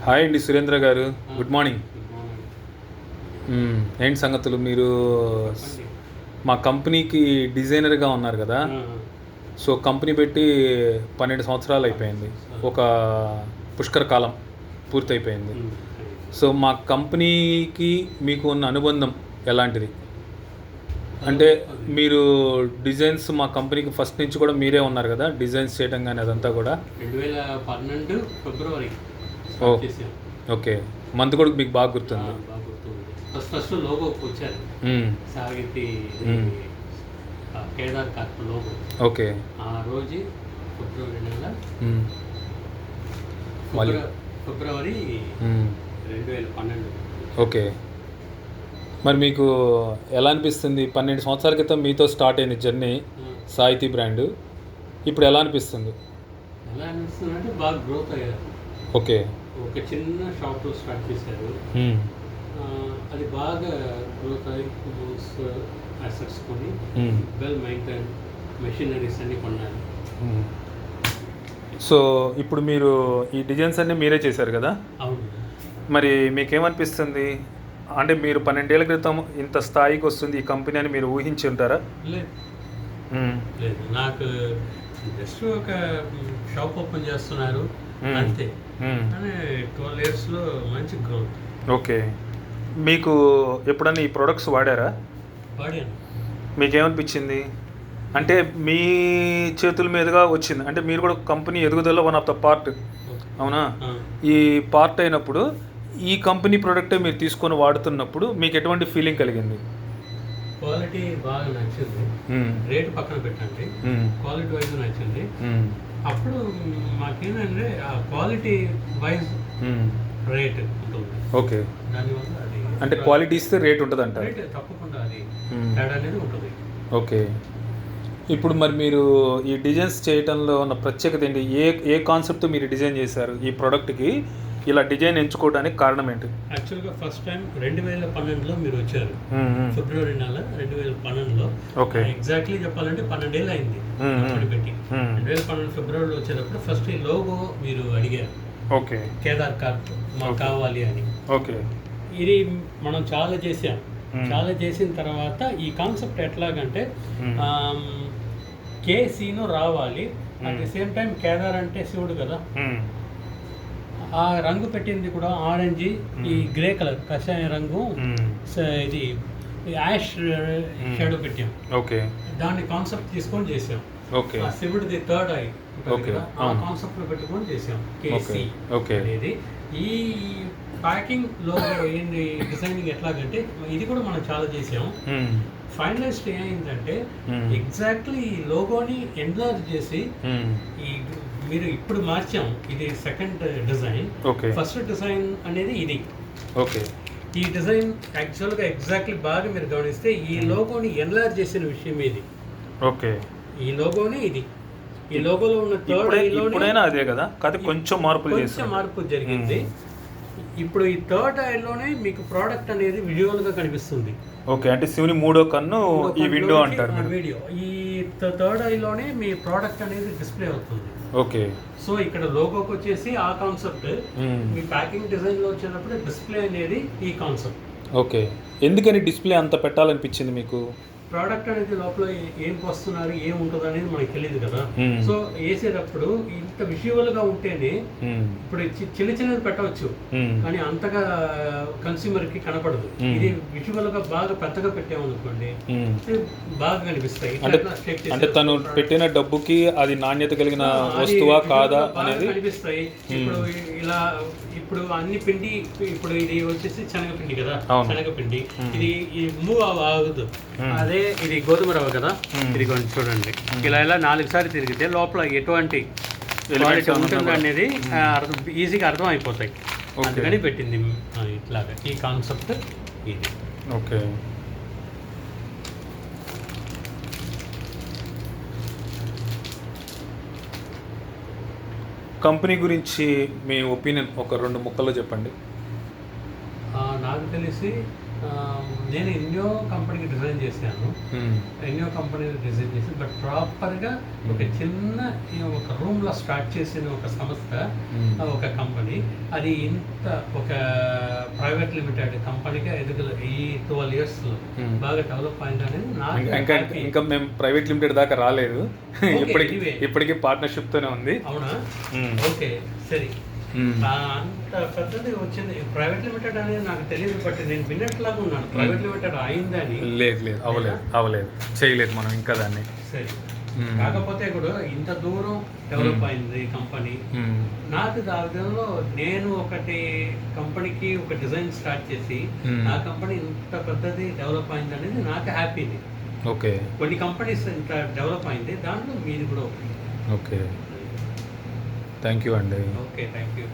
Hi అండి సురేంద్ర గారు, good morning. Good morning. ఏంటి సంగతులు? మీరు చెప్పండి. మా కంపెనీకి డిజైనర్గా ఉన్నారు కదా. సో కంపెనీ పెట్టి 12 సంవత్సరాలు అయిపోయింది. ఒక పుష్కర కాలం పూర్తయిపోయింది. సో మా కంపెనీకి మీకు ఉన్న అనుబంధం ఎలాంటిది? అంటే మీరు డిజైన్స్ మా కంపెనీకి ఫస్ట్ నుంచి కూడా మీరే ఉన్నారు కదా, డిజైన్స్ చేయడం కానీ అదంతా కూడా. 2012 ఫిబ్రవరి ఓ ఓకే, మంత్ కూడా మీకు బాగా గుర్తుంది. బాగా గుర్తుంది. ఫస్ట్ లోగో వచ్చారు, సాగితి కేదార్ కార్ప్ లోగో. ఓకే, ఆ రోజు ఫిబ్రవరి నెల ఫిబ్రవరి 2012. ఓకే, మరి మీకు ఎలా అనిపిస్తుంది? 12 సంవత్సరాల క్రితం మీతో స్టార్ట్ అయిన జర్నీ సాహితీ బ్రాండ్ ఇప్పుడు ఎలా అనిపిస్తుంది? ఎలా అనిపిస్తుంది అంటే బాగా గ్రోత్ అయ్యారు. ఓకే, ఒక చిన్న షాప్లో స్టార్ట్ చేశారు, అది బాగా గ్రోత్ అయ్యి అసెట్స్ కొని వెల్ మెయింటైన్ మెషినరీస్ అన్నీ కొన్నారు. సో ఇప్పుడు మీరు ఈ డిజైన్స్ అన్నీ మీరే చేశారు కదా. అవును. మరి మీకేమనిపిస్తుంది? అంటే మీరు 12 ఏళ్ల క్రితం ఇంత స్థాయికి వస్తుంది ఈ కంపెనీ అని మీరు ఊహించి ఉంటారా? లేదు, నాకు జస్ట్ ఒక షాప్ ఓపెన్ చేస్తున్నారు అంతే, కానీ 12 yearsలో మంచి గ్రోత్. ఓకే, మీకు ఎప్పుడన్నా ఈ ప్రొడక్ట్స్ వాడారా? వాడాను. మీకేమనిపించింది? అంటే మీ చేతుల మీదుగా వచ్చింది అంటే మీరు కూడా కంపెనీ ఎదుగుదల వన్ ఆఫ్ ద పార్ట్, అవునా? ఈ పార్ట్ అయినప్పుడు ఈ కంపెనీ ప్రోడక్టే మీరు తీసుకొని వాడుతున్నప్పుడు మీకు ఎటువంటి ఫీలింగ్ కలిగింది? క్వాలిటీ బాగా నచ్చింది, రేటు పక్కన పెట్టండి, క్వాలిటీ వైజ్ నచ్చింది. అప్పుడు మాకేంటంటే ఆ క్వాలిటీ వైజ్ రేట్ ఉంటుంది. ఓకే, దానివల్ల అది అంటే క్వాలిటీ ఇస్తే రేట్ ఉంటుంది అంట. రేట్ తప్పకుండా అది తేడా అనేది ఉంటుంది. ఓకే, ఇప్పుడు మరి మీరు ఈ డిజైన్స్ చేయడంలో ఉన్న ప్రత్యేకత ఏంటి? ఏ కాన్సెప్ట్తో మీరు డిజైన్ చేశారు? ఈ ప్రోడక్ట్కి ఇలా డిజైన్ ఎంచుకోవడానికి కారణం ఏంటి? యాక్చువల్గా ఫస్ట్ టైం 2012లో మీరు వచ్చారు, ఫిబ్రవరి నెల 2012లో. ఓకే, ఎగ్జాక్ట్లీ చెప్పాలంటే 12 ఏళ్ళు అయింది పెట్టి. 2012 ఫిబ్రవరిలో వచ్చేటప్పుడు ఫస్ట్ ఈ లోగో మీరు అడిగారు. ఓకే, కేదార్ కార్ప్ మాకు కావాలి అని. ఓకే, ఇది మనం చాలా చేసాం. చాలా చేసిన తర్వాత ఈ కాన్సెప్ట్ ఎట్లాగంటే కేసీను రావాలి, at the same time Kedar అంటే శివుడు కదా, ఆ రంగు పెట్టింది కూడా ఆరెంజ్, ఈ గ్రే కలర్ కషాయ రంగు, ఇది యాష్ షాడో పెట్టాం. ఓకే, దాన్ని కాన్సెప్ట్ తీసుకొని చేసాం. ఓకే, ఆ శివుడిది థర్డ్ ఐ ఓకే, ఆ కాన్సెప్ట్ పెట్టుకొని చేసాం కేసీ అనేది. ఈ ప్యాకింగ్ లో ఏంటి డిజైనింగ్ ఎట్లాగంటే ఇది కూడా మనం చాలా చేసాం. ఫైనలైజ్డ్ ఏమైందంటే ఎగ్జాక్ట్లీ ఈ లోగోని ఎన్లార్జ్ చేసి ఈ మీరు ఇప్పుడు మార్చాం. ఇది సెకండ్ డిజైన్. ఫస్ట్ డిజైన్ అనేది ఇది. ఓకే, ఈ డిజైన్ యాక్చువల్గా ఎగ్జాక్ట్లీ బాగా మీరు గమనిస్తే ఈ లోగోని ఎన్లార్జ్ చేసిన విషయం ఇది. ఓకే, ఈ లోగోని ఇది, ఈ లోగోలో ఉన్న థర్డ్ అదే కదా, కాదు కొంచెం మార్పు జరిగింది. ఇప్పుడు ఈ థర్డ్ ఐలోనే మీకు ప్రోడక్ట్ అనేది విజువల్గా కనిపిస్తుంది. ఓకే, అంటే శివుని మూడో కన్ను ఈ విండో అంటారు. వీడియో ఈ థర్డ్ ఐలోనే మీ ప్రోడక్ట్ అనేది డిస్ప్లే అవుతుంది. ఓకే, సో ఇక్కడ లోగోకి వచ్చేసి ఆ కాన్సెప్ట్, మీ ప్యాకింగ్ డిజైన్లో వచ్చేటప్పుడు డిస్ప్లే అనేది ఈ కాన్సెప్ట్. ఓకే, ఎందుకని డిస్ప్లే అంత పెట్టాలనిపించింది మీకు? ప్రోడక్ట్ అనేది లోపల ఏం వస్తున్నారు, ఏం ఉంటుంది అనేది మనకి తెలియదు కదా. సో వేసేటప్పుడు ఇంత విజువల్ గా ఉంటేనే, ఇప్పుడు చిన్నది పెట్టవచ్చు కానీ అంతగా కన్స్యూమర్ కి కనపడదు. ఇది విజువల్ గా బాగా పెద్దగా పెట్టామనుకోండి బాగా కనిపిస్తాయి. అంటే తను పెట్టిన డబ్బుకి అది నాణ్యత కలిగిన వస్తువా కాదా అనేది కనిపిస్తాయి. ఇప్పుడు ఇలా ఇప్పుడు అన్ని పిండి, ఇప్పుడు ఇది వచ్చేసి శనగపిండి కదా, శనగపిండి ఇది మూవ్ అవ్వదు. అదే ఇది గోధుమ రవ్వ కదా, ఇది కొంచెం చూడండి, ఇలా 4 సార్లు తిరిగితే లోపల ఎటువంటి క్వాలిటీ ఉంటుంది అనేది ఈజీగా అర్థం అయిపోతాయి. అందుకని పెట్టింది ఇట్లాగా ఈ కాన్సెప్ట్ ఇది. ఓకే, కంపెనీ గురించి మీ ఒపీనియన్ ఒక 2 ముక్కల్లో చెప్పండి. నాకు తెలిసి నేను ఎన్నో కంపెనీకి డిజైన్ చేశాను, ఎన్నో కంపెనీకి డిజైన్ చేసి, బట్ ప్రాపర్గా ఒక చిన్న ఒక రూమ్లో స్టార్ట్ చేసిన ఒక సంస్థ, ఒక కంపెనీ, అది ఇంత ఒక ప్రైవేట్ లిమిటెడ్ కంపెనీగా ఎదుగులు ఈ 12 yearsలో బాగా డెవలప్ అయింది అనేది నాకు. ఇంకా మేము ప్రైవేట్ లిమిటెడ్ దాకా రాలేదు, ఇప్పటికీ పార్ట్నర్షిప్తోనే ఉంది. అవునా? ఓకే, సరే. అంత పెద్దది వచ్చింది ప్రైవేట్ లిమిటెడ్ అనేది నాకు తెలియదు, బట్ నేను విన్నట్లాగా ఉన్నాను ప్రైవేట్ లిమిటెడ్ అయిందని. లేదు అవ్వలేదు చేయలేదు మనం ఇంకా దాన్ని. సరే, కాకపోతే కూడా ఇంత దూరం డెవలప్ అయింది కంపెనీ. నాకు దానిలో నేను ఒకటి కంపెనీకి ఒక డిజైన్ స్టార్ట్ చేసి నా కంపెనీ ఇంత పెద్దది డెవలప్ అయింది అనేది నాకు హ్యాపీది. ఓకే, కొన్ని కంపెనీస్ ఇంత డెవలప్ అయింది, దాంట్లో మీది కూడా ఒకటి. ఓకే, థ్యాంక్ యూ అండి. Okay, thank you.